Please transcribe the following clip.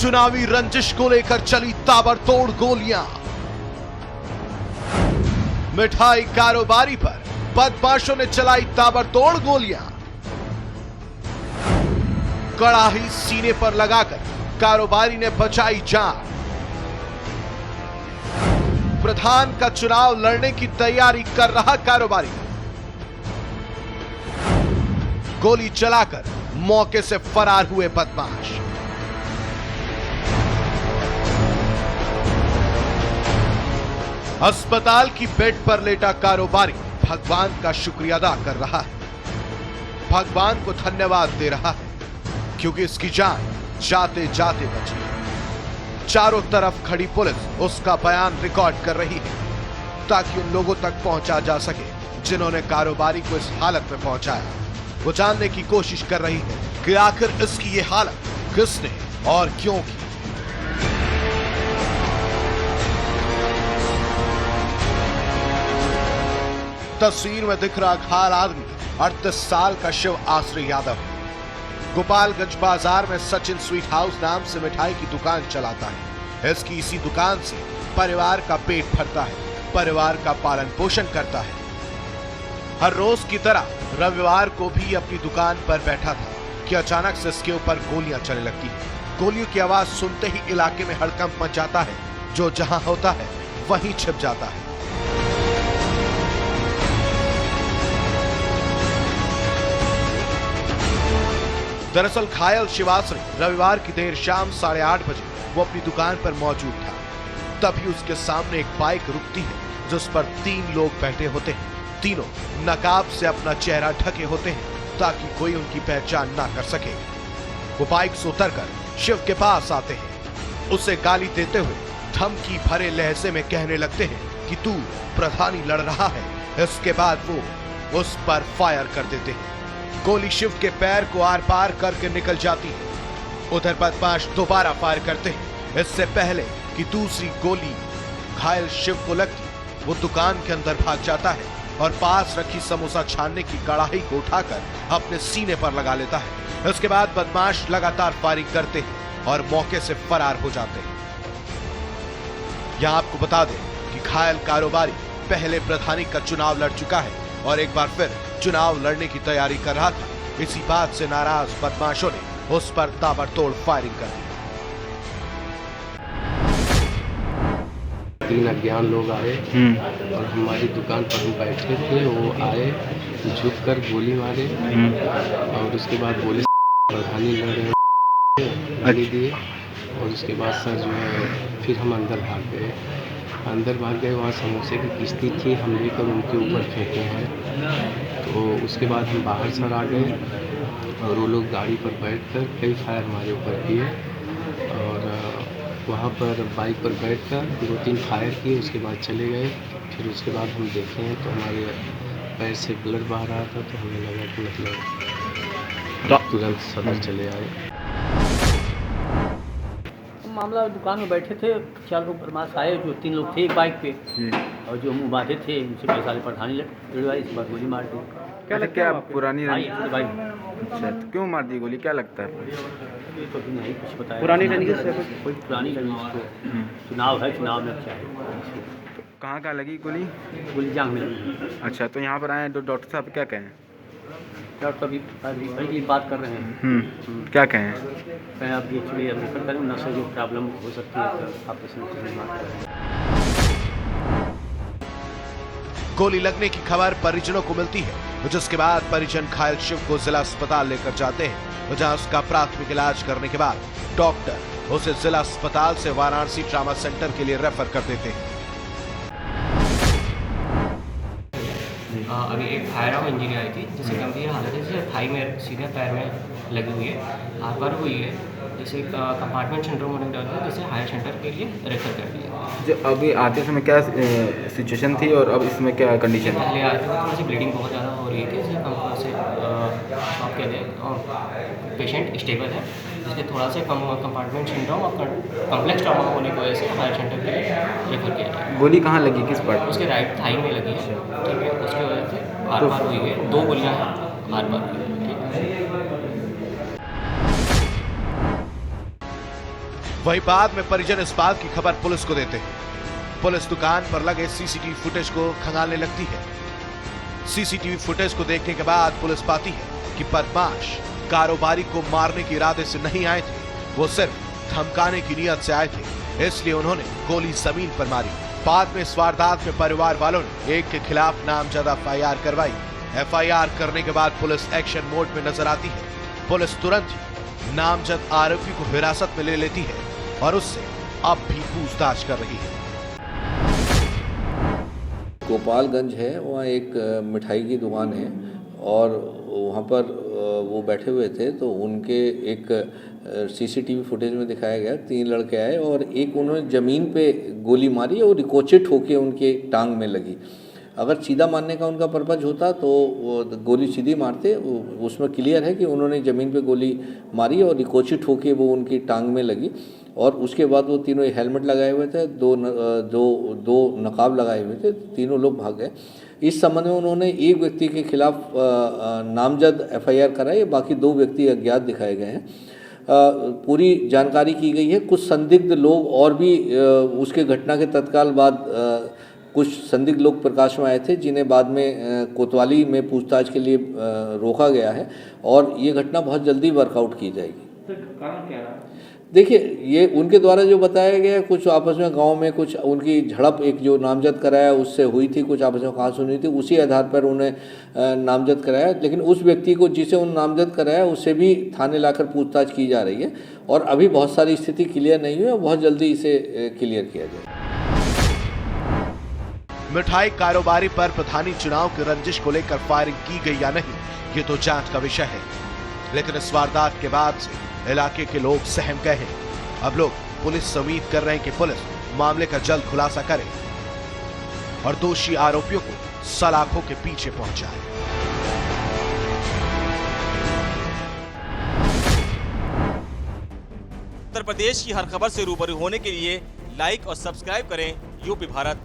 चुनावी रंजिश को लेकर चली ताबड़तोड़ गोलियां। मिठाई कारोबारी पर बदमाशों ने चलाई ताबड़तोड़ गोलियां। कड़ाही सीने पर लगाकर कारोबारी ने बचाई जान। प्रधान का चुनाव लड़ने की तैयारी कर रहा कारोबारी गोली चलाकर मौके से फरार हुए बदमाश। अस्पताल की बेड पर लेटा कारोबारी भगवान का शुक्रिया अदा कर रहा है, भगवान को धन्यवाद दे रहा है क्योंकि इसकी जान जाते जाते बची। चारों तरफ खड़ी पुलिस उसका बयान रिकॉर्ड कर रही है ताकि उन लोगों तक पहुंचा जा सके जिन्होंने कारोबारी को इस हालत में पहुंचाया। वो जानने की कोशिश कर रही है कि आखिर इसकी ये हालत किसने और क्यों की। तस्वीर में दिख रहा घायल आदमी 38 साल का शिव आश्रय यादव है। गोपालगंज बाजार में सचिन स्वीट हाउस नाम से मिठाई की दुकान चलाता है। इसकी इसी दुकान से परिवार का पेट भरता है, परिवार का पालन पोषण करता है। हर रोज की तरह रविवार को भी अपनी दुकान पर बैठा था कि अचानक से इसके ऊपर गोलियां चलने लगती हैं। गोलियों की आवाज सुनते ही इलाके में हड़कंप मच जाता है। जो जहां होता है वहीं छिप जाता है। दरअसल घायल शिवाश्री रविवार की देर शाम 8:30 बजे वो अपनी दुकान पर मौजूद था। तभी उसके सामने एक बाइक रुकती है जिस पर 3 लोग बैठे होते हैं। तीनों नकाब से अपना चेहरा ढके होते हैं ताकि कोई उनकी पहचान ना कर सके। वो बाइक से उतरकर शिव के पास आते हैं। उसे गाली देते हुए धमकी भरे लहजे में कहने लगते हैं कि तू प्रधानी लड़ रहा है। इसके बाद वो उस पर फायर कर देते हैं। गोली शिव के पैर को आर पार करके निकल जाती है। उधर बदमाश दोबारा फायर करते हैं। इससे पहले कि दूसरी गोली घायल शिव को लगती, वो दुकान के अंदर भाग जाता है और पास रखी समोसा छानने की कड़ाही को उठाकर अपने सीने पर लगा लेता है। इसके बाद बदमाश लगातार फायरिंग करते हैं और मौके से फरार हो जाते हैं। यहां आपको बता दें कि घायल कारोबारी पहले प्रधानी का चुनाव लड़ चुका है और एक बार फिर चुनाव लड़ने की तैयारी कर रहा था। इसी बात से नाराज बदमाशों ने उस पर ताबड़तोड़ फायरिंग कर दी। 3 अज्ञान लोग आए और हमारी दुकान पर हम बैठे थे। वो आए, झुककर गोली मारे और उसके बाद बोले प्रधानी लड़ रहे हैं, गाली दिए। और उसके बाद सर जो है फिर हम अंदर भाग गए। वहाँ समोसे की किश्ती थी, हम लेकर उनके ऊपर फेंके हैं। तो उसके बाद हम बाहर सर आ गए और वो लोग गाड़ी पर बैठकर कई फायर हमारे ऊपर किए और वहाँ पर बाइक पर बैठकर 2-3 फायर किए। उसके बाद चले गए। फिर उसके बाद हम देखे हैं तो हमारे पैर से ब्लड बह रहा था, तो हमें लगा कि मतलब तुरंत सदर चले आए। मामला दुकान में बैठे थे, 4 लोग बदमाश आए, जो 3 लोग थे एक बाइक पे और जो मुंह बांधे थे उनसे पैसा ले प्रधानी लड़वाई। इसके बाद गोली मार दी। क्या लगता है पुरानी भाई? अच्छा, तो क्यों मार दी गोली, क्या लगता है? ये तो नहीं कुछ बताया। पुरानी रंजिश से कोई पुरानी रंजिश को चुनाव है, चुनाव में क्या है। कहाँ कहाँ लगी गोली? गोली जांग में लगी। अच्छा, तो यहाँ पर आए तो डॉक्टर साहब क्या कहें? डॉक्टर अभी बात कर रहे हैं। क्या कहें? कहें आप ये चलिए अब रेफर करें, नशे जो प्रॉब्लम हो सकती है तो आप इसमें बात करें। गोली लगने की खबर परिजनों को मिलती है, जिसके बाद परिजन घायल शिव को जिला अस्पताल लेकर जाते हैं, जहां उसका प्राथमिक इलाज करने के बाद डॉक्टर उसे जिला अस्पताल से वाराणसी ट्रामा सेंटर के लिए रेफर कर देते हैं। अभी एक फायर आर्म इंजरी आई थी जिसे गंभीर हालत है, जिसे थाई में सीधे पैर में लगी हुई है, हाथ पर हुई है, जैसे कंपार्टमेंट सिंड्रोम होने की है, जिसे हायर सेंटर के लिए रेफर कर दिया। जो अभी आते समय क्या सिचुएशन थी और अब इसमें क्या कंडीशन है? पहले आते हुए थोड़ी सी ब्लीडिंग बहुत ज़्यादा हो रही थी, जिसे आप कहते हैं और पेशेंट स्टेबल है, जिसके थोड़ा सा कंपार्टमेंट सिंड्रोम और कॉम्प्लेक्स ट्रॉमा होने की वजह से हायर सेंटर के लिए रेफर किया गया। गोली कहाँ लगी, किस पार्ट? उसके राइट थाई में लगी है, ठीक है, उसकी वजह से आर पार हुई है, 2 गोलियाँ हैं आर पार हुई है, ठीक है। वहीं बाद में परिजन इस बात की खबर पुलिस को देते हैं। पुलिस दुकान पर लगे सीसीटीवी फुटेज को खंगालने लगती है। सीसीटीवी फुटेज को देखने के बाद पुलिस पाती है कि बदमाश कारोबारी को मारने के इरादे से नहीं आए थे, वो सिर्फ धमकाने की नीयत से आए थे, इसलिए उन्होंने गोली जमीन पर मारी। बाद में इस वारदात में परिवार वालों ने एक के खिलाफ नामजद एफआईआर करवाई। एफआईआर करने के बाद पुलिस एक्शन मोड में नजर आती है। पुलिस तुरंत ही नामजद आरोपी को हिरासत में ले लेती है और उससे अब भी पूछताछ कर रही है। गोपालगंज है, वहाँ एक मिठाई की दुकान है और वहाँ पर वो बैठे हुए थे, तो उनके एक सीसीटीवी फुटेज में दिखाया गया 3 लड़के आए और एक उन्होंने ज़मीन पे गोली मारी और रिकोचेट होके उनके टांग में लगी। अगर सीधा मारने का उनका पर्पज होता तो वो गोली सीधी मारते, उसमें क्लियर है कि उन्होंने ज़मीन पे गोली मारी और रिकोचेट होके वो उनकी टांग में लगी। और उसके बाद वो तीनों हेलमेट लगाए हुए थे, दो नकाब लगाए हुए थे, तीनों लोग भाग गए। इस संबंध में उन्होंने एक व्यक्ति के खिलाफ नामजद एफआईआर कराई, बाकी 2 व्यक्ति अज्ञात दिखाए गए हैं। पूरी जानकारी की गई है। कुछ संदिग्ध लोग और भी उसके घटना के तत्काल बाद कुछ संदिग्ध लोग प्रकाश में आए थे, जिन्हें बाद में कोतवाली में पूछताछ के लिए रोका गया है और ये घटना बहुत जल्दी वर्कआउट की जाएगी। कारण क्या रहा? देखिए, ये उनके द्वारा जो बताया गया है, कुछ आपस में गांव में कुछ उनकी झड़प एक जो नामजद कराया उससे हुई थी, कुछ आपस में कहाँ सुनी थी, उसी आधार पर उन्हें नामजद कराया। लेकिन उस व्यक्ति को जिसे उन नामजद कराया उससे भी थाने लाकर पूछताछ की जा रही है और अभी बहुत सारी स्थिति क्लियर नहीं हुई है, बहुत जल्दी इसे क्लियर किया जाए। मिठाई कारोबारी पर प्रधानी चुनाव की रंजिश को लेकर फायरिंग की गई या नहीं, ये तो जांच का विषय है। लेकिन इस वारदात के बाद से इलाके के लोग सहम गए हैं। अब लोग पुलिस से उम्मीद कर रहे हैं कि पुलिस मामले का जल्द खुलासा करे और दोषी आरोपियों को सलाखों के पीछे पहुंचाए। उत्तर प्रदेश की हर खबर से रूबरू होने के लिए लाइक और सब्सक्राइब करें यूपी भारत